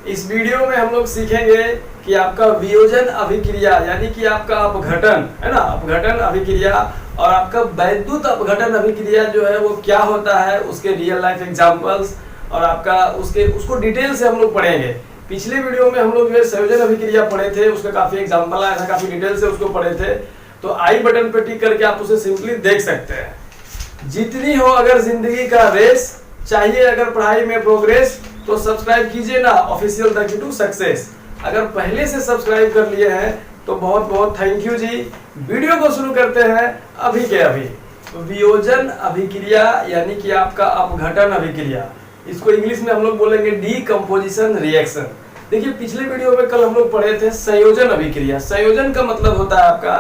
इस वीडियो में हम लोग सीखेंगे कि आपका वियोजन अभिक्रिया यानी कि आपका अपघटन है ना, अपघटन अभिक्रिया और आपका वैद्युत अपघटन अभिक्रिया जो है वो क्या होता है, उसके रियल लाइफ एग्जांपल्स और आपका उसको डिटेल से हम लोग पढ़ेंगे। पिछले वीडियो में हम लोग जो संयोजन अभिक्रिया पढ़े थे, उसका काफी एग्जांपल आया था, काफी डिटेल से उसको पढ़े थे। तो आई बटन पे टिक करके आप उसे सिंपली देख सकते हैं। जितनी हो अगर जिंदगी का रेस, चाहिए अगर पढ़ाई में प्रोग्रेस, तो सब्सक्राइब कीजिए ना official the key to success. अगर पहले से सब्सक्राइब कर लिए हैं तो बहुत बहुत थैंक यू जी। वीडियो को शुरू करते हैं अभी के अभी। तो वियोजन अभिक्रिया यानी कि आपका अपघटन अभिक्रिया, इसको इंग्लिश में हम लोग बोलेंगे डीकम्पोजिशन रिएक्शन। देखिए पिछले वीडियो में कल हम लोग पढ़े थे संयोजन अभिक्रिया। संयोजन का मतलब होता है आपका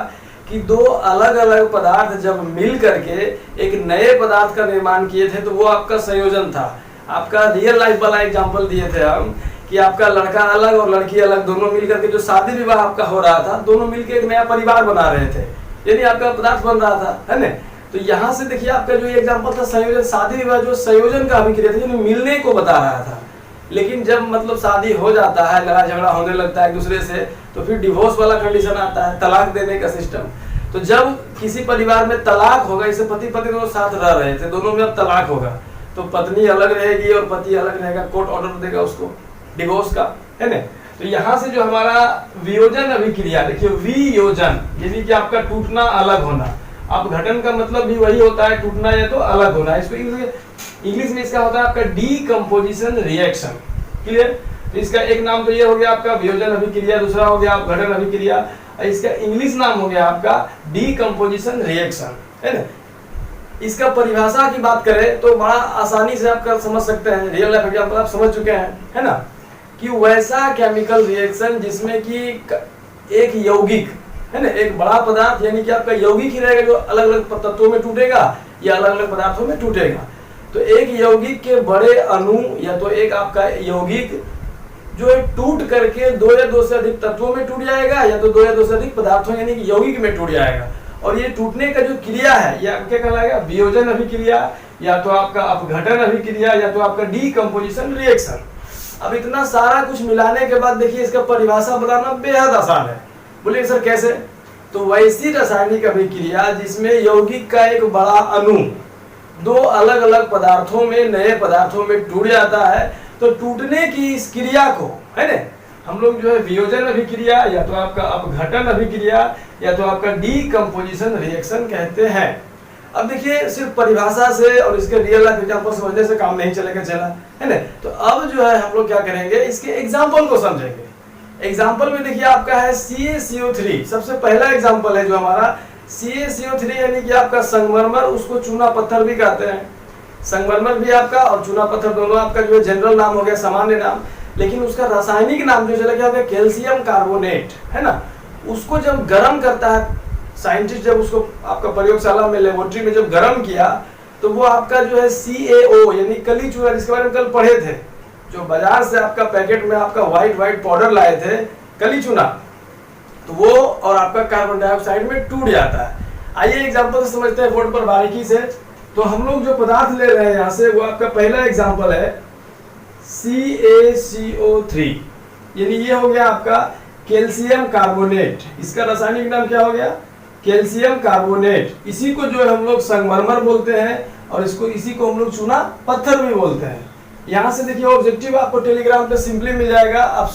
कि दो अलग अलग पदार्थ जब मिल करके एक नए पदार्थ का निर्माण किए थे तो वो आपका संयोजन था। आपका रियल लाइफ वाला एग्जांपल दिए थे हम कि आपका लड़का अलग और लड़की अलग, दोनों मिल करके जो शादी विवाह आपका हो रहा था, दोनों मिलकर एक नया परिवार बना रहे थे, यानी आपका पदार्थ बन रहा था, है ना। तो यहाँ से देखिए आपका जो एग्जांपल था संयोजन, शादी विवाह जो संयोजन का अभिक्रिया था, यानी मिलने को बता रहा था। लेकिन जब मतलब शादी हो जाता है, लड़ाई झगड़ा होने लगता है एक दूसरे से, तो फिर डिवोर्स वाला कंडीशन आता है, तलाक देने का सिस्टम। तो जब किसी परिवार में तलाक होगा, इसे पति पत्नी दोनों साथ रह रहे थे, दोनों में अब तलाक होगा, तो पत्नी अलग रहेगी और पति अलग रहेगा, कोर्ट ऑर्डर देगा उसको डिवोर्स का, है ना। तो यहाँ से जो हमारा वियोजन अभिक्रिया, देखिए वियोजन यानी कि आपका टूटना, अलग होना। अपघटन का मतलब भी वही होता है, टूटना या तो अलग होना। इसको इंग्लिश में इसका होता है आपका डीकम्पोजिशन रिएक्शन। क्लियर। तो इसका एक नाम तो ये हो गया आपका वियोजन अभिक्रिया, दूसरा हो गया अपघटन अभिक्रिया, इसका इंग्लिश नाम हो गया आपका डीकम्पोजिशन रिएक्शन, है ना। इसका परिभाषा की बात करें तो बड़ा आसानी से आप समझ सकते हैं, रियल लाइफ एग्जांपल आप समझ चुके हैं, है ना, कि वैसा केमिकल रिएक्शन जिसमें कि एक यौगिक, है ना, एक बड़ा पदार्थ यानी कि आपका यौगिक ही रहेगा जो अलग अलग तत्वों में टूटेगा या अलग अलग पदार्थों में टूटेगा। तो एक यौगिक के बड़े अणु या तो एक आपका यौगिक जो है टूट करके दो या दो से अधिक तत्वों में टूट जाएगा या तो दो या दो से अधिक पदार्थों यानी कि यौगिक में टूट जाएगा। और ये टूटने का जो क्रिया है यह क्या कहलाएगा, वियोजन अभिक्रिया, या तो आपका अपघटन अभिक्रिया, या तो आपका डीकम्पोजिशन रिएक्शन। अब इतना सारा कुछ मिलाने के बाद देखिए इसका परिभाषा बनाना बेहद आसान है। बोलिए सर कैसे? तो वैसी रासायनिक अभिक्रिया जिसमें यौगिक का एक बड़ा अणु दो अलग अलग पदार्थों में, नए पदार्थों में टूट जाता है, तो टूटने की इस क्रिया को, है ना, हम लोग जो है वियोजन अभिक्रिया या तो आपका अपघटन अभिक्रिया या तो आपका डीकम्पोजिशन रिएक्शन कहते हैं। अब देखिए सिर्फ परिभाषा से और इसके रियल लाइफ एग्जांपल समझने से काम नहीं चलेगा, चला, है ना। तो अब जो है हम लोग क्या करेंगे, इसके एग्जांपल को समझेंगे। एग्जांपल में देखिए आपका है CaCO3, सबसे पहला एग्जांपल है जो हमारा CaCO3 यानी कि आपका संगमरमर, उसको चूना पत्थर भी कहते हैं। संगमरमर भी आपका और चूना पत्थर दोनों आपका जो है जनरल नाम हो गया, सामान्य नाम, लेकिन उसका रासायनिक नाम जो चला गया कैल्शियम कार्बोनेट, है ना। उसको जब गर्म करता है साइंटिस्ट, जब उसको आपका प्रयोगशाला में, लेबोरेटरी में जब गर्म किया, तो वो आपका जो है CaO यानी कली चूना, जिसके बारे में कल पढ़े थे, जो बाजार से आपका पैकेट में आपका व्हाइट पाउडर लाए थे कली चूना, तो वो और आपका कार्बन डाइऑक्साइड में टूट जाता है। आइए एग्जाम्पल से समझते हैं बोर्ड पर बारीकी से। तो हम लोग जो पदार्थ ले रहे हैं यहाँ से, वो आपका पहला एग्जाम्पल है CaCO3, यानी ये हो गया आपका कैल्शियम कार्बोनेट। इसका रासायनिक नाम क्या हो गया, कैल्शियम कार्बोनेट। इसी को जो है हम लोग संगमरमर बोलते हैं और इसी को हम लोग चूना पत्थर भी बोलते हैं। यहाँ से देखिए ऑब्जेक्टिव आपको टेलीग्राम पे सिंपली मिल जाएगा, आप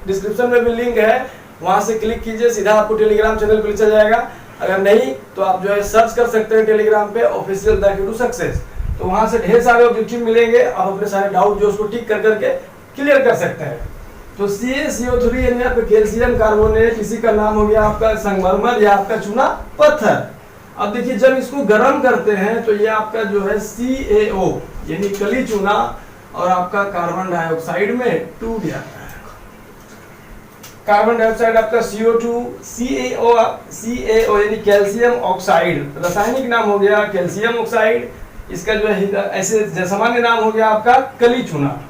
डिस्क्रिप्शन में भी लिंक है, वहां से क्लिक कीजिए, सीधा आपको टेलीग्राम चैनल पे चल जाएगा। अगर नहीं तो आप जो है सर्च कर सकते हैं टेलीग्राम पे official the key to success, तो वहां से ढेर सारे ऑब्जेक्टिव मिलेंगे, आप अपने सारे डाउट जो उसको टिक कर करके क्लियर कर सकते हैं। तो CaCO3 यानी आपका कैल्शियम कार्बोनेट, इसी का नाम हो गया आपका संगमरमर या आपका चूना पत्थर। अब देखिए जब इसको गर्म करते हैं तो ये आपका जो है CaO यानी कली चूना और आपका कार्बन डाइऑक्साइड में टूट जाता है। कार्बन डाइऑक्साइड आपका CO2, CaO यानी कैल्शियम ऑक्साइड, रासायनिक नाम हो गया कैल्शियम ऑक्साइड। इसका जो है ऐसे सामान्य नाम हो गया आपका कली चूना।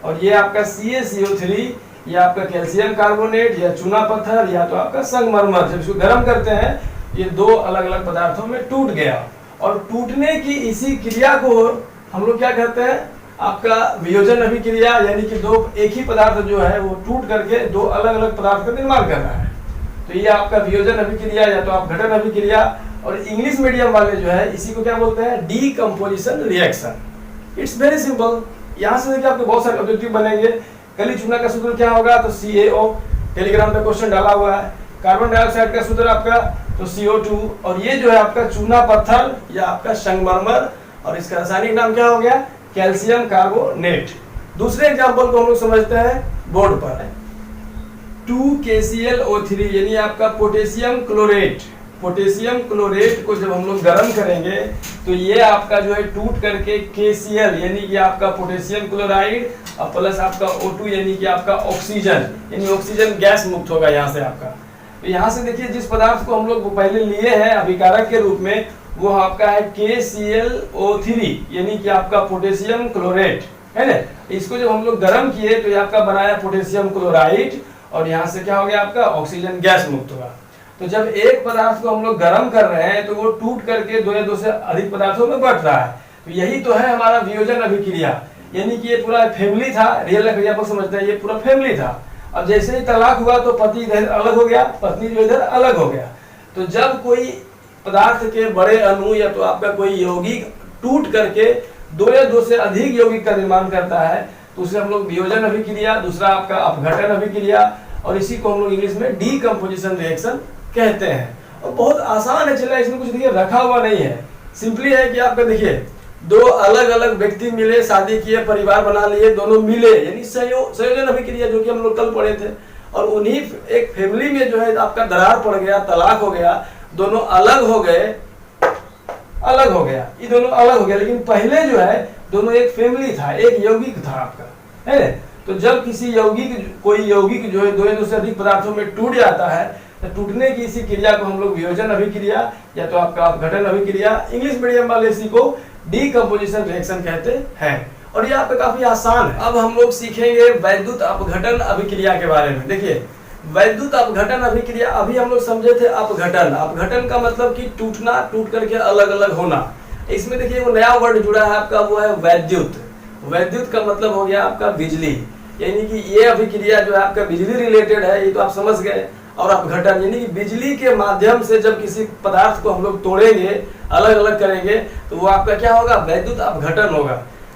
और ये आपका CaCO3 या आपका कैल्शियम कार्बोनेट या चूना पत्थर या तो आपका संगमरमर, जब इसको गर्म करते हैं ये दो अलग अलग पदार्थों में टूट गया। और टूटने की इसी क्रिया को हम लोग क्या कहते हैं, आपका वियोजन अभिक्रिया, यानी कि दो एक ही पदार्थ जो है वो टूट करके दो अलग अलग पदार्थ का निर्माण कर रहा है, तो ये आपका वियोजन अभिक्रिया या तो आप घटन अभिक्रिया। और इंग्लिश मीडियम वाले जो है इसी को क्या बोलते हैं, decomposition reaction. It's very simple. यहाँ से देखिए आपके बहुत सारे ऑब्जेक्टिव बनेंगे। कली चूना का सूत्र क्या होगा, तो CaO, टेलीग्राम पे क्वेश्चन डाला हुआ है। कार्बन डाइऑक्साइड का सूत्र आपका तो CO2, और ये जो है आपका चूना पत्थर या आपका संगमरमर, और इसका रासायनिक नाम क्या हो गया, कैल्शियम कार्बोनेट। दूसरे एग्जांपल को हम लोग समझते हैं बोर्ड पर, 2KClO3 यानी आपका पोटेशियम क्लोरेट। पोटेशियम क्लोरेट को जब हम लोग गर्म करेंगे तो ये आपका जो है टूट करके KCl यानी कि आपका पोटेशियम क्लोराइड और प्लस आपका O2 यानी कि आपका ऑक्सीजन, यानी ऑक्सीजन गैस मुक्त होगा यहाँ से आपका। तो यहाँ से देखिए जिस पदार्थ को हम लोग पहले लिए हैं अभिकारक के रूप में, वो आपका है KClO3 यानी कि आपका पोटेशियम क्लोरेट, है ना। इसको जब हम लोग गर्म किए तो ये आपका बनाया पोटेशियम क्लोराइड, और यहाँ से क्या हो गया आपका ऑक्सीजन गैस मुक्त होगा। तो जब एक पदार्थ को हम लोग गर्म कर रहे हैं तो वो टूट करके दो या दो से अधिक पदार्थों में बढ़ रहा है। तो यही तो है हमारा वियोजन अभिक्रिया, यानी कि ये पूरा फैमिली था, रियल लाइफ एग्जांपल समझते हैं, ये पूरा फैमिली था। अब जैसे ही तलाक हुआ तो पति इधर अलग हो गया, पत्नी जो इधर अलग हो गया। तो जब कोई पदार्थ के बड़े अणु या तो आपका कोई यौगिक टूट करके दो या दो से अधिक यौगिक का निर्माण करता है तो उसे हम लोग वियोजन अभिक्रिया, दूसरा आपका अपघटन अभिक्रिया, और इसी को हम लोग इंग्लिश में डीकम्पोजिशन रिएक्शन कहते हैं। और बहुत आसान है, चला इसमें कुछ देखिए रखा हुआ नहीं है, सिंपली है कि आपका देखिए दो अलग अलग व्यक्ति मिले, शादी किए, परिवार बना लिए, दोनों मिले, यानी संयोजन अभिक्रिया जो कि हम लोग कल पढ़े थे। और उन्हीं एक फैमिली में जो है आपका दरार पड़ गया, तलाक हो गया, दोनों अलग हो गए, ये दोनों अलग हो गया, लेकिन पहले जो है दोनों एक फैमिली था, एक यौगिक था आपका, है। तो जब किसी कोई यौगिक जो है दो या दो से अधिक पदार्थों में टूट जाता है तो टूटने की इसी क्रिया को हम लोग वियोजन अभिक्रिया या तो आपका अपघटन अभिक्रिया, इंग्लिश मीडियम वाले इसी को डीकम्पोजिशन रिएक्शन कहते हैं। और ये आपका काफी आसान है। अब हम लोग सीखेंगे वैद्युत अपघटन अभिक्रिया के बारे में। देखिए वैद्युत अपघटन अभिक्रिया, अभी हम लोग समझे थे अपघटन। अपघटन का मतलब कि टूटना, टूट करके अलग अलग होना। इसमें देखिए वो नया वर्ड जुड़ा है आपका, वो है वैद्युत। वैद्युत का मतलब हो गया आपका बिजली, यानी कि ये अभिक्रिया जो है आपका बिजली रिलेटेड है, ये तो आप समझ गए। और अपघटन यानी कि बिजली के माध्यम से जब किसी पदार्थ को हम लोग तोड़ेंगे, अलग अलग करेंगे, तो वो आपका क्या होगा, वैद्युत अपघटन होगा।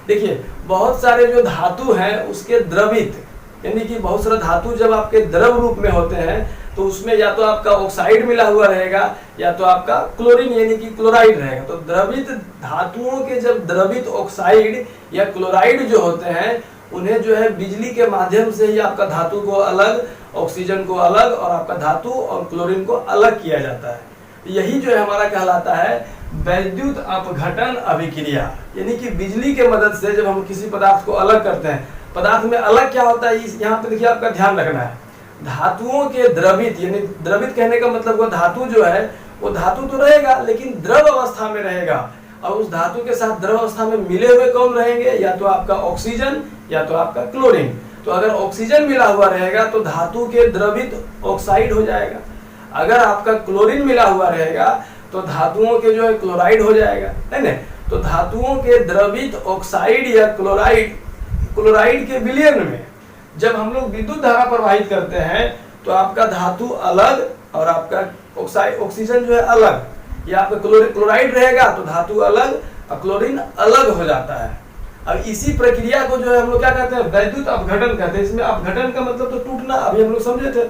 देखिए बहुत सारे जो धातु हैं उसके द्रवित, यानी कि बहुत सारे धातु जब आपके द्रव रूप में होते हैं तो उसमें या तो आपका ऑक्साइड मिला हुआ रहेगा या तो आपका क्लोरीन यानी कि क्लोराइड रहेगा। तो द्रवित धातुओं के जब द्रवित ऑक्साइड या क्लोराइड जो होते हैं उन्हें जो है बिजली के माध्यम से ही आपका धातु को अलग, ऑक्सीजन को अलग और आपका धातु और क्लोरीन को अलग किया जाता है। यही जो है हमारा कहलाता है वैद्युत अपघटन अभिक्रिया, यानी कि बिजली के मदद से जब हम किसी पदार्थ को अलग करते हैं। पदार्थ में अलग क्या होता है, यहाँ पे देखिए आपका ध्यान रखना है। धातुओं के द्रवित, यानी द्रवित कहने का मतलब वो धातु जो है वो धातु तो रहेगा लेकिन द्रव अवस्था में रहेगा, और उस धातु के साथ द्रव अवस्था में मिले हुए कौन रहेंगे, या तो आपका ऑक्सीजन या तो आपका क्लोरीन। तो अगर ऑक्सीजन मिला हुआ रहेगा तो धातु के द्रवित ऑक्साइड हो जाएगा, अगर आपका क्लोरीन मिला हुआ रहेगा तो धातुओं के जो है क्लोराइड हो जाएगा, है ना। तो धातुओं के द्रवित ऑक्साइड या क्लोराइड के विलयन में जब हम लोग विद्युत धारा प्रवाहित करते हैं तो आपका धातु अलग और आपका ऑक्सीजन जो है अलग, या आपका क्लोराइड रहेगा तो धातु अलग और क्लोरीन अलग हो जाता है। अब इसी प्रक्रिया को जो है हम लोग क्या कहते हैं, वैद्युत अपघटन कहते हैं। इसमें अपघटन का मतलब तो टूटना, अभी हम लोग समझे थे।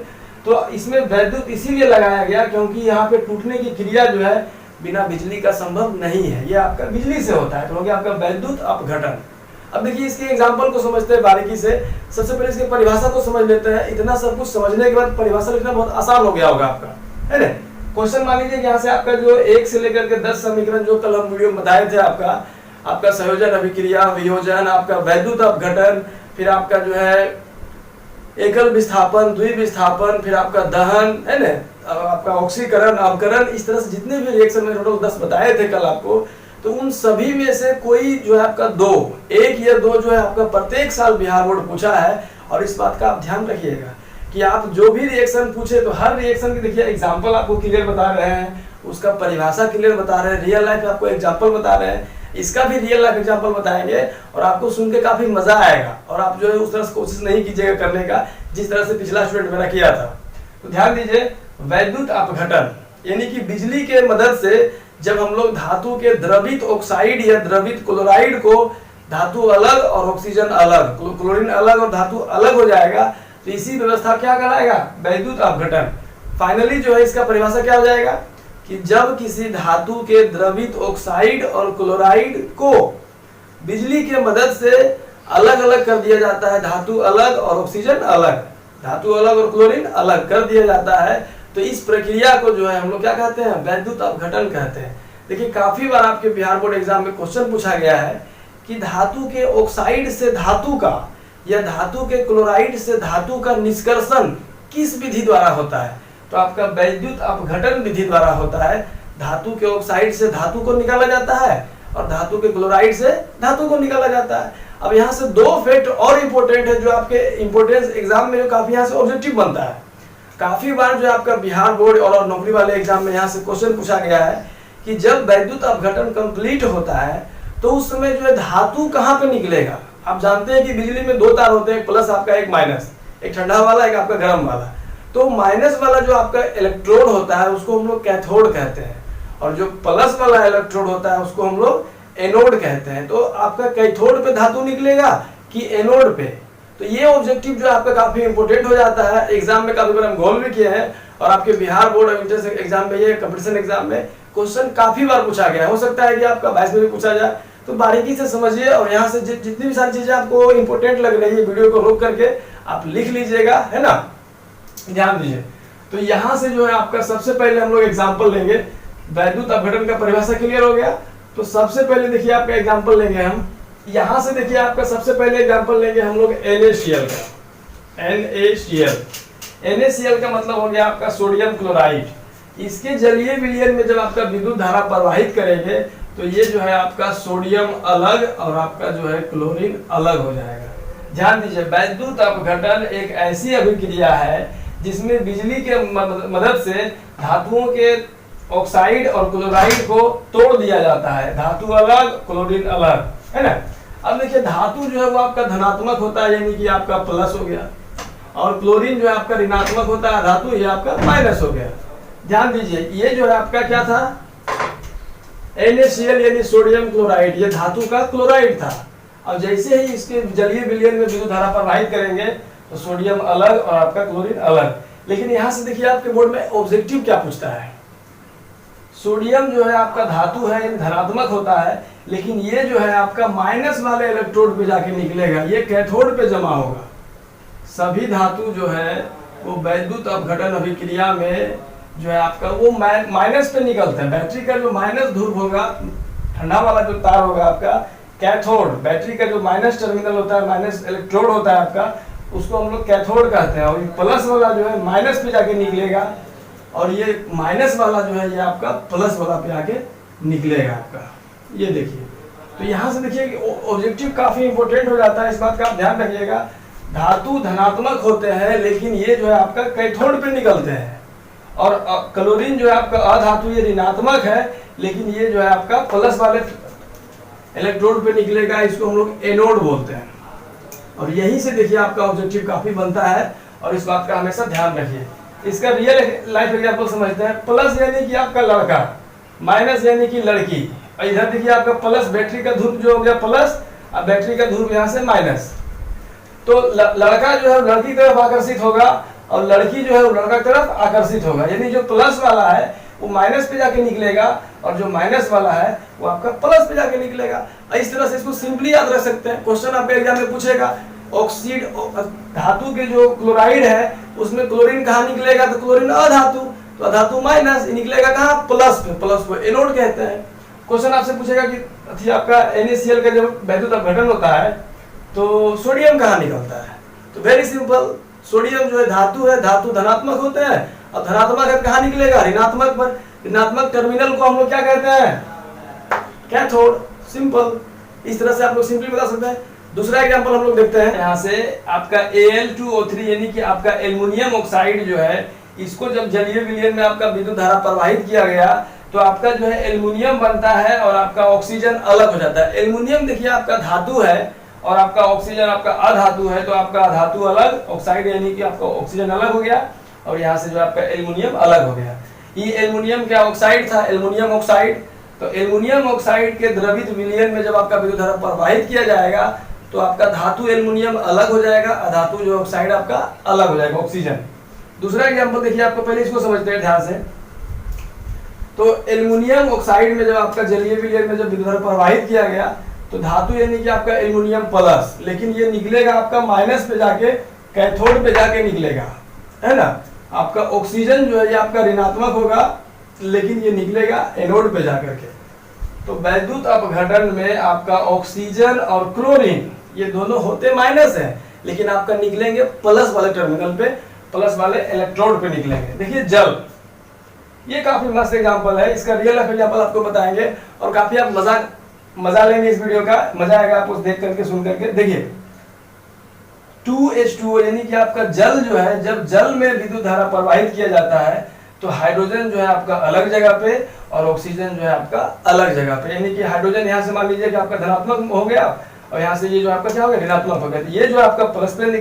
तो इसमें वैद्युत इसीलिए लगाया गया क्योंकि यहाँ पे टूटने की क्रिया जो है बिना बिजली का संभव नहीं है, ये आपका बिजली से होता है, तो हो गया आपका वैद्युत अपघटन। अब देखिए इसके एग्जाम्पल को समझते हैं बारीकी से। सबसे पहले इसकी परिभाषा को समझ लेते हैं। इतना सब कुछ समझने के बाद परिभाषा लिखना बहुत आसान हो गया होगा आपका, है ना। क्वेश्चन मान लीजिए यहाँ से आपका जो 1 से लेकर के 10 समीकरण जो कल हम वीडियो में बताए थे, आपका संयोजन अभिक्रिया, वियोजन, आपका वैद्युत अपघटन, फिर आपका जो है एकल विस्थापन, द्विविस्थापन, फिर आपका दहन, है ना, आपका ऑक्सीकरण, अवकरण, इस तरह से जितने भी रिएक्शन में टोटल 10 बताए थे कल आपको, तो उन सभी में से कोई जो है आपका एक या दो जो है आपका प्रत्येक साल बिहार बोर्ड पूछा है। और इस बात का आप ध्यान रखिएगा कि आप जो भी रिएक्शन पूछे तो हर रिएक्शन की देखिए एग्जाम्पल आपको क्लियर बता रहे हैं, उसका परिभाषा क्लियर बता रहे हैं, रियल लाइफ आपको एग्जाम्पल बता रहे हैं। इसका भी रियल लाइफ एग्जांपल बताएंगे और आपको सुन के काफी मजा आएगा और आप जो है उस तरह से कोशिश नहीं कीजिएगा करने का जिस तरह से पिछला स्टूडेंट मेरा किया था। तो ध्यान दीजिए, वैद्युत अपघटन यानी कि बिजली के मदद से जब हम लोग धातु के द्रवित ऑक्साइड या द्रवित क्लोराइड को, धातु अलग और ऑक्सीजन अलग, क्लोरीन अलग और धातु अलग हो जाएगा, तो इसी व्यवस्था क्या कहलाएगा, वैद्युत अपघटन। फाइनली जो है इसका परिभाषा क्या हो जाएगा कि जब किसी धातु के द्रवित ऑक्साइड और क्लोराइड को बिजली के मदद से अलग अलग कर दिया जाता है, धातु अलग और ऑक्सीजन अलग, धातु अलग और क्लोरीन अलग कर दिया जाता है, तो इस प्रक्रिया को जो है हम लोग क्या कहते हैं, वैद्युत अपघटन कहते हैं। देखिए काफी बार आपके बिहार बोर्ड एग्जाम में क्वेश्चन पूछा गया है कि धातु के ऑक्साइड से धातु का या धातु के क्लोराइड से धातु का निष्कर्षण किस विधि द्वारा होता है, तो आपका वैद्युत अपघटन विधि द्वारा होता है। धातु के ऑक्साइड से धातु को निकाला जाता है और धातु के क्लोराइड से धातु को निकाला जाता है। अब यहाँ से दो फैक्ट और इम्पोर्टेंट है जो आपके इम्पोर्टेंस एग्जाम में जो काफी यहाँ से ऑब्जेक्टिव बनता है। काफी बार जो आपका बिहार बोर्ड और नौकरी वाले एग्जाम में यहाँ से क्वेश्चन पूछा गया है कि जब वैद्युत अपघटन कंप्लीट होता है तो उस समय जो है धातु कहाँ पे निकलेगा। आप जानते हैं कि बिजली में दो तार होते हैं, एक प्लस आपका एक माइनस, एक ठंडा वाला एक आपका गर्म वाला। तो माइनस वाला जो आपका इलेक्ट्रोड होता है उसको हम लोग कैथोड कहते हैं और जो प्लस वाला इलेक्ट्रोड होता है उसको हम लोग एनोड कहते हैं। तो आपका कैथोड पे धातु निकलेगा कि एनोड पे, तो ये ऑब्जेक्टिव जो आपका काफी इंपोर्टेंट हो जाता है। एग्जाम में काफी बार हम गोल भी किए हैं और आपके बिहार बोर्ड इंटर एग्जाम में, ये कंपटीशन एग्जाम में क्वेश्चन काफी बार पूछा गया है। हो सकता है कि आपका 22 में भी पूछा जाए, तो बारीकी से समझिए और यहाँ से जितनी भी सारी चीजें आपको इंपोर्टेंट लग रही है वीडियो को रोक करके आप लिख लीजिएगा, है ना, ध्यान दीजिए। तो यहाँ से जो है आपका सबसे पहले हम लोग एग्जाम्पल लेंगे। वैद्युत अपघटन का परिभाषा क्लियर हो गया, तो सबसे पहले देखिए आपका एग्जाम्पल लेंगे हम। यहाँ से देखिए आपका सबसे पहले एग्जाम्पल लेंगे हम लोग NaCl का। NaCl का मतलब हो गया आपका सोडियम क्लोराइड। इसके जलीय विलयन में जब आपका विद्युत धारा प्रवाहित करेंगे तो ये जो है आपका सोडियम अलग और आपका जो है क्लोरीन अलग हो जाएगा। ध्यान दीजिए, वैद्युत अपघटन एक ऐसी अभिक्रिया है जिसमें बिजली के मदद से धातुओं के ऑक्साइड और क्लोराइड को तोड़ दिया जाता है, धातु अलग क्लोरीन अलग, है ना। अब देखिए धातु जो है वो आपका धनात्मक होता है यानी कि आपका प्लस हो गया, और क्लोरीन जो है आपका ऋणात्मक होता है धातु, ये आपका माइनस हो गया। ध्यान दीजिए, ये जो है आपका क्या था, NaCl यानी सोडियम क्लोराइड, ये धातु का क्लोराइड था। अब जैसे ही इसके जलीय विलयन में विद्युत धारा प्रवाहित करेंगे तो सोडियम अलग और आपका क्लोरीन अलग। लेकिन यहाँ से देखिए आपके बोर्ड में ऑब्जेक्टिव क्या पूछता है, सोडियम जो है आपका धातु है यानी धनात्मक होता है, लेकिन ये जो है आपका माइनस वाले इलेक्ट्रोड पे जाके निकलेगा, ये कैथोड पे जमा होगा। सभी धातु जो है वो वैद्युत अपघटन अभिक्रिया में जो है आपका वो माइनस पे निकलते हैं। बैटरी का जो माइनस ध्रुव होगा, ठंडा वाला जो तार होगा आपका कैथोड, बैटरी का जो माइनस टर्मिनल होता है, माइनस इलेक्ट्रोड होता है आपका, उसको हम लोग कैथोड कहते हैं। और ये प्लस वाला जो है माइनस पे जाके निकलेगा और ये माइनस वाला जो है ये आपका प्लस वाला पे आके निकलेगा आपका। ये देखिए, तो यहाँ से देखिए कि ऑब्जेक्टिव काफी इंपॉर्टेंट हो जाता है, इस बात का आप ध्यान रखिएगा। धातु धनात्मक होते हैं लेकिन ये जो है आपका कैथोड पे निकलते हैं, और क्लोरीन जो है आपका अधातु ये ऋणात्मक है लेकिन ये जो है आपका प्लस वाले इलेक्ट्रोड पे निकलेगा, इसको हम लोग एनोड बोलते हैं। और यहीं से देखिए आपका ऑब्जेक्टिव काफी बनता है और इस बात का हमेशा ध्यान रखिए। इसका रियल लाइफ एग्जांपल समझते हैं। प्लस यानी कि आपका लड़का, माइनस यानी कि लड़की, और इधर देखिए आपका प्लस बैटरी का ध्रुव जो हो गया प्लस और बैटरी का ध्रुव यहाँ से माइनस। तो लड़का जो है लड़की की तरफ आकर्षित होगा और लड़की जो है वो लड़का की तरफ आकर्षित होगा, यानी जो प्लस वाला है वो माइनस पे जाके निकलेगा और जो माइनस वाला है वो आपका प्लस पे जाके निकलेगा। इस तरह से इसको सिंपली याद रख सकते हैं। क्वेश्चन आपके एग्जाम में पूछेगा ऑक्सीड धातु के जो क्लोराइड है उसमें क्लोरीन कहाँ निकलेगा, तो क्लोरीन अधातु, तो अधातु माइनस निकलेगा कहाँ, प्लस पे, प्लस को एनोड कहते हैं। क्वेश्चन आपसे पूछेगा कि आपका NaCl का जब वैद्युत अपघटन होता है तो सोडियम कहाँ निकलता है, तो वेरी सिंपल, सोडियम जो है धातु धनात्मक होते हैं और धनात्मक है कहाँ निकलेगा, ऋणात्मक पर। ऋणात्मक टर्मिनल को हम लोग क्या कहते हैं, कैथोड। सिंपल, इस तरह से आप लोग सिंपली बता सकते हैं। दूसरा एग्जांपल हम लोग देखते हैं। यहाँ से आपका Al2O3 यानी कि आपका एल्युमिनियम ऑक्साइड जो है, इसको जब जलीय विलयन में आपका विद्युत धारा प्रवाहित किया गया तो आपका जो है एल्युमिनियम बनता है और आपका ऑक्सीजन अलग हो जाता है। एल्युमिनियम देखिए आपका धातु है और आपका ऑक्सीजन आपका अधातु है, तो आपका धातु अलग, ऑक्साइड यानी कि आपका ऑक्सीजन अलग हो गया और यहाँ से जो आपका एल्युमिनियम अलग हो गया। ये एल्युमिनियम क्या ऑक्साइड था, एल्युमिनियम ऑक्साइड। तो एल्युमिनियम ऑक्साइड के द्रवित विलयन में जब आपका विद्युत धारा प्रवाहित किया जाएगा तो आपका धातु एल्युमिनियम अलग हो जाएगा, अधातु जो ऑक्साइड आपका अलग हो जाएगा, ऑक्सीजन। दूसरा एग्जाम्पल देखिए, आपको पहले इसको समझते हैं ध्यान से। तो एल्युमिनियम ऑक्साइड में जब आपका जलीय विलयन में जब विद्युत धारा प्रवाहित किया गया तो धातु यानी कि आपका एल्युमिनियम प्लस, लेकिन ये निकलेगा आपका माइनस पे जाके, कैथोड पे जाके निकलेगा, है ना। आपका ऑक्सीजन जो है ये आपका ऋणात्मक होगा, लेकिन ये निकलेगा एनोड पे जाकर के। तो वैद्युत अपघटन में आपका ऑक्सीजन और क्लोरीन ये दोनों होते माइनस है, लेकिन आपका निकलेंगे प्लस वाले टर्मिनल पे, प्लस वाले इलेक्ट्रोड पे निकलेंगे। देखिए जल, ये काफी मस्त एग्जांपल है, इसका रियल लाइफ एग्जांपल आपको बताएंगे और काफी आप मजा लेंगे इस वीडियो का, मजा आएगा आपको देख करके सुन करके। देखिए 2H2O यानी कि आपका जल जो है, जब जल में विद्युत धारा प्रवाहित किया जाता है तो हाइड्रोजन जो है आपका अलग जगह पे और ऑक्सीजन जो है आपका अलग जगह पे, यानी कि हाइड्रोजन यहाँ से मान लीजिए कि आपका धनात्मक हो गया और यहाँ से ये जो आपका क्या हो गया, ऋणात्मक हो गया। तो ये जो आपका प्लस पे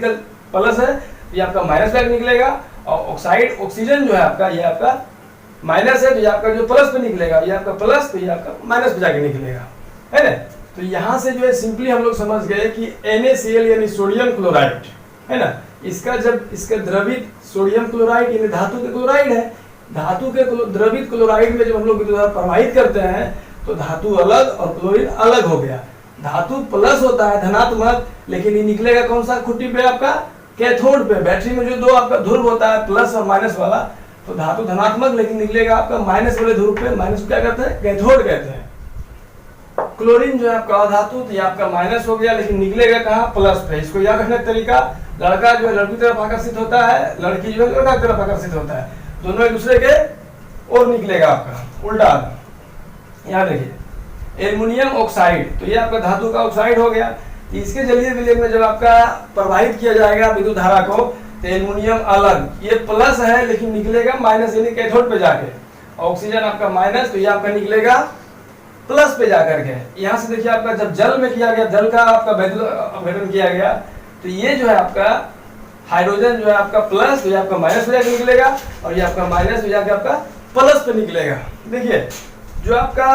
प्लस है, ये आपका माइनस पे निकलेगा, और ऑक्साइड ऑक्सीजन जो है आपका, ये आपका माइनस है, तो ये आपका जो प्लस पे निकलेगा, ये आपका प्लस, तो ये आपका माइनस पे जाके निकलेगा, है ना। तो यहाँ से जो है सिंपली हम लोग समझ गए कि NaCl यानी सोडियम क्लोराइड, है ना, इसका जब इसका द्रवित सोडियम क्लोराइड यानी धातु के क्लोराइड है, धातु के द्रवित क्लोराइड में जब हम लोग विद्युत धारा प्रवाहित करते हैं तो धातु अलग और क्लोरीन अलग हो गया। धातु प्लस होता है धनात्मक, लेकिन ये निकलेगा कौन सा खुट्टी पे, आपका कैथोड पे। बैटरी में जो दो आपका ध्रुव होता है प्लस और माइनस वाला, तो धातु धनात्मक लेकिन निकलेगा आपका माइनस वाले ध्रुव पे, माइनस क्या कहते हैं, कैथोड कहते हैं। क्लोरीन जो है आपका अधातु, तो ये आपका माइनस हो गया, लेकिन निकलेगा कहाँ, प्लस पे। इसको याद रखने का तरीका, लड़का जो है लड़की तरफ आकर्षित होता है, लड़की जो है लड़का तरफ आकर्षित होता है, दोनों एक दूसरे के और निकलेगा आपका उल्टा। यहाँ देखिए एल्युमिनियम ऑक्साइड, तो ये आपका धातु का ऑक्साइड हो गया। इसके जलीय विलयन में जब आपका प्रवाहित किया जाएगा विद्युत धारा को, तो एल्युमिनियम अलग, ये प्लस है लेकिन निकलेगा माइनस यानी कैथोड पे जाके, ऑक्सीजन आपका माइनस, तो ये आपका निकलेगा प्लस पे जाकर के। यहाँ से देखिए आपका जब जल में किया गया, जल का आपका वैद्युत अपघटन किया गया, तो ये जो है आपका हाइड्रोजन जो है आपका प्लस, तो ये आपका माइनस पे जाके निकलेगा, और ये आपका माइनस पे जाके आपका प्लस पे निकलेगा। देखिए जो आपका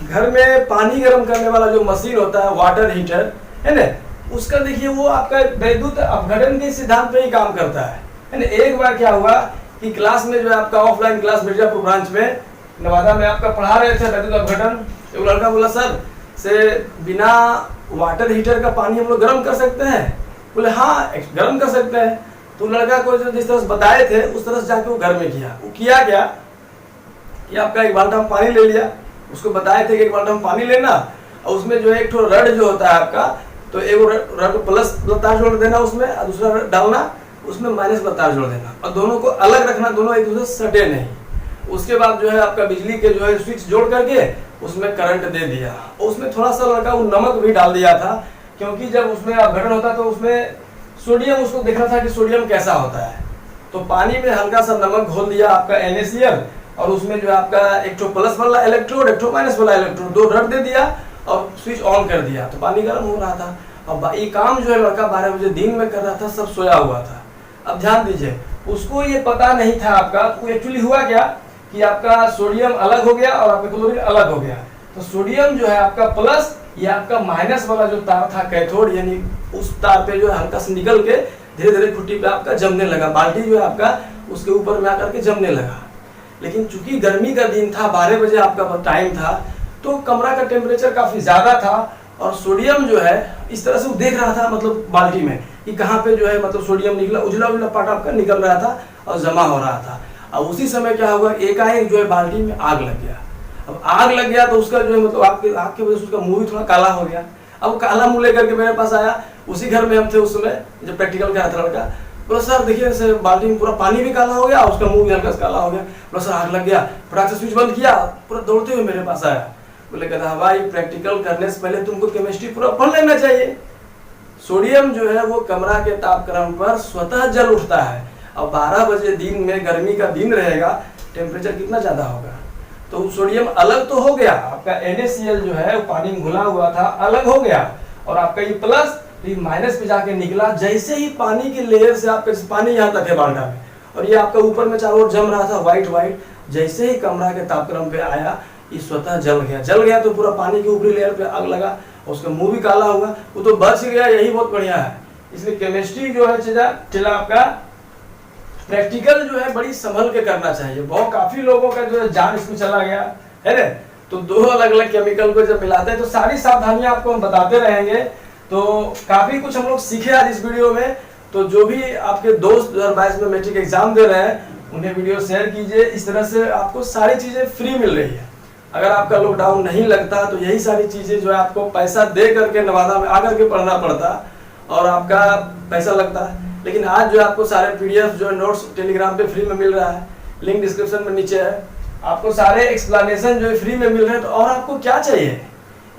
घर में पानी गर्म करने वाला जो मशीन होता है, वाटर हीटर, है ना, उसका देखिए वो आपका वैद्युत अपघटन के सिद्धांत पे ही काम करता है ना। एक बार क्या हुआ कि क्लास में जो है आपका ऑफलाइन क्लास मिर्जापुर ब्रांच में नवादा में आपका पढ़ा रहे थे वैद्युत अपघटन। एक लड़का बोला सर से बिना वाटर हीटर का पानी हम लोग गर्म कर सकते हैं? बोले हाँ गर्म कर सकते हैं। तो लड़का को जिस तरह से बताए थे उस तरह से जाके वो घर में किया। वो किया क्या कि आपका एक बाल्टा में पानी ले लिया, उसको बताए थे कि एक बाल्टा में पानी लेना, और उसमें जो है एक ठो रड जो होता है आपका, तो एक रड प्लस तार जोड़ देना उसमें, और दूसरा रड डालना उसमें माइनस तार जोड़ देना, और दोनों को अलग रखना, दोनों एक दूसरे से सटे नहीं। उसके बाद जो है आपका बिजली के जो है स्विच जोड़ करके उसमें करंट दे दिया, और उसमें थोड़ा सा लड़का वो नमक भी डाल दिया था, क्योंकि जब उसमें अपघटन होता तो उसमें सोडियम, उसको देखना था कि सोडियम कैसा होता है। तो पानी में हल्का सा नमक घोल दिया आपका NaCl, और उसमें जो आपका एक तो प्लस वाला इलेक्ट्रोड, एक तो माइनस वाला इलेक्ट्रोड, दो रड दे दिया और स्विच ऑन कर दिया, तो पानी गर्म हो रहा था। अब ये काम जो है लड़का 12 बजे दिन में कर रहा था, सब सोया हुआ था। अब ध्यान दीजिए, उसको ये पता नहीं था आपका, तो एक्चुअली हुआ क्या कि आपका सोडियम अलग हो गया और आपका क्लोरीन अलग हो गया। तो सोडियम जो है आपका प्लस, ये आपका माइनस वाला जो तार था कैथोड, यानी उस तार पे जो है हल्का से निकल के धीरे धीरे खुट्टी पे आपका जमने लगा, बाल्टी जो है आपका उसके ऊपर में आकर के जमने लगा। लेकिन चूंकि गर्मी का दिन था, 12 बजे आपका टाइम था, तो कमरा का टेम्परेचर काफी ज्यादा था, और सोडियम जो है इस तरह से वो देख रहा था, मतलब बाल्टी में कि कहाँ पे जो है मतलब सोडियम निकला, उजला उजला पार्ट आपका निकल रहा था और जमा हो रहा था। अब उसी समय क्या हुआ, एकाएक जो है बाल्टी में आग लग गया। अब आग लग गया तो उसका जो है मतलब आग की वजह से उसका मुंह भी थोड़ा काला हो गया। अब काला मुंह लेकर के मेरे पास आया, उसी घर में हम थे उस समय जब प्रैक्टिकल कर रहा था लड़का। बोला सर देखिए सर बाल्टी में पूरा पानी भी काला हो गया, उसका मुंह भी हल्का काला हो गया। बोला सर आग लग गया, फटाक से स्विच बंद किया, पूरा दौड़ते हुए मेरे पास आया। बोले कहता भाई प्रैक्टिकल करने से पहले तुमको केमिस्ट्री पूरा पढ़ लेना चाहिए। सोडियम जो है वो कमरा के तापक्रम पर स्वतः जल उठता है, और 12 बजे दिन में गर्मी का दिन रहेगा, टेम्परेचर कितना ज्यादा होगा, तो सोडियम अलग तो हो गया, आपका NaCl जो है पानी में घुला हुआ था अलग हो गया, और आपका ये प्लस ये माइनस पे जाके निकला। जैसे ही पानी की लेयर से आपका पानी यहाँ तक है बाल्टा में, और ये आपका ऊपर में चारों ओर जम रहा था व्हाइट व्हाइट, जैसे ही कमरा के तापक्रम पे आया ये स्वतः जल गया तो पूरा पानी की ऊपरी लेयर पे आग लगा, उसका मुंह भी काला हुआ, वो तो बच गया, यही बहुत बढ़िया है। इसलिए केमिस्ट्री जो है चला आपका प्रैक्टिकल जो है बड़ी संभल के करना चाहिए। बहुत काफी लोगों का जो है जान इसमें चला गया है ना। तो दो अलग अलग केमिकल को जब मिलाते हैं तो सारी सावधानियां आपको हम बताते रहेंगे। तो काफी कुछ हम लोग सीखे आज इस वीडियो में। तो जो भी आपके दोस्त 2022 में मैट्रिक एग्जाम दे रहे हैं उन्हें वीडियो शेयर कीजिए। इस तरह से आपको सारी चीजें फ्री मिल रही है। अगर आपका लॉकडाउन नहीं लगता तो यही सारी चीजें जो है आपको पैसा दे करके नवादा में आकर के पढ़ना पड़ता और आपका पैसा लगता है। लेकिन आज जो आपको सारे PDF जो है नोट्स टेलीग्राम पे फ्री में मिल रहा है, लिंक डिस्क्रिप्शन में नीचे है। आपको सारे एक्सप्लेनेशन जो है फ्री में मिल रहे हैं। तो और आपको क्या चाहिए?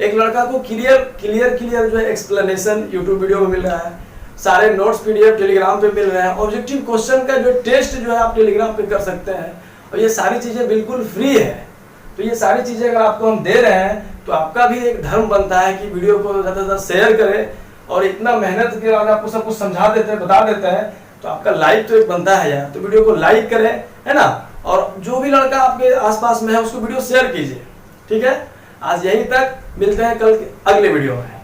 एक लड़का को क्लियर जो है एक्सप्लेनेशन यूट्यूब वीडियो में मिल रहा है, सारे नोट्स PDF टेलीग्राम पे मिल रहे हैं, ऑब्जेक्टिव क्वेश्चन का जो टेस्ट जो है आप टेलीग्राम पे कर सकते हैं, और ये सारी चीजें बिल्कुल फ्री है। तो ये सारी चीजें अगर आपको हम दे रहे हैं तो आपका भी एक धर्म बनता है कि वीडियो को ज्यादा से ज्यादा शेयर करें। और इतना मेहनत के बाद आपको सब कुछ समझा देते हैं, बता देते हैं, तो आपका लाइक तो एक बनता है यार। तो वीडियो को लाइक करें, है ना। और जो भी लड़का आपके आसपास में है उसको वीडियो शेयर कीजिए, ठीक है। आज यहीं तक, मिलते हैं कल अगले वीडियो में।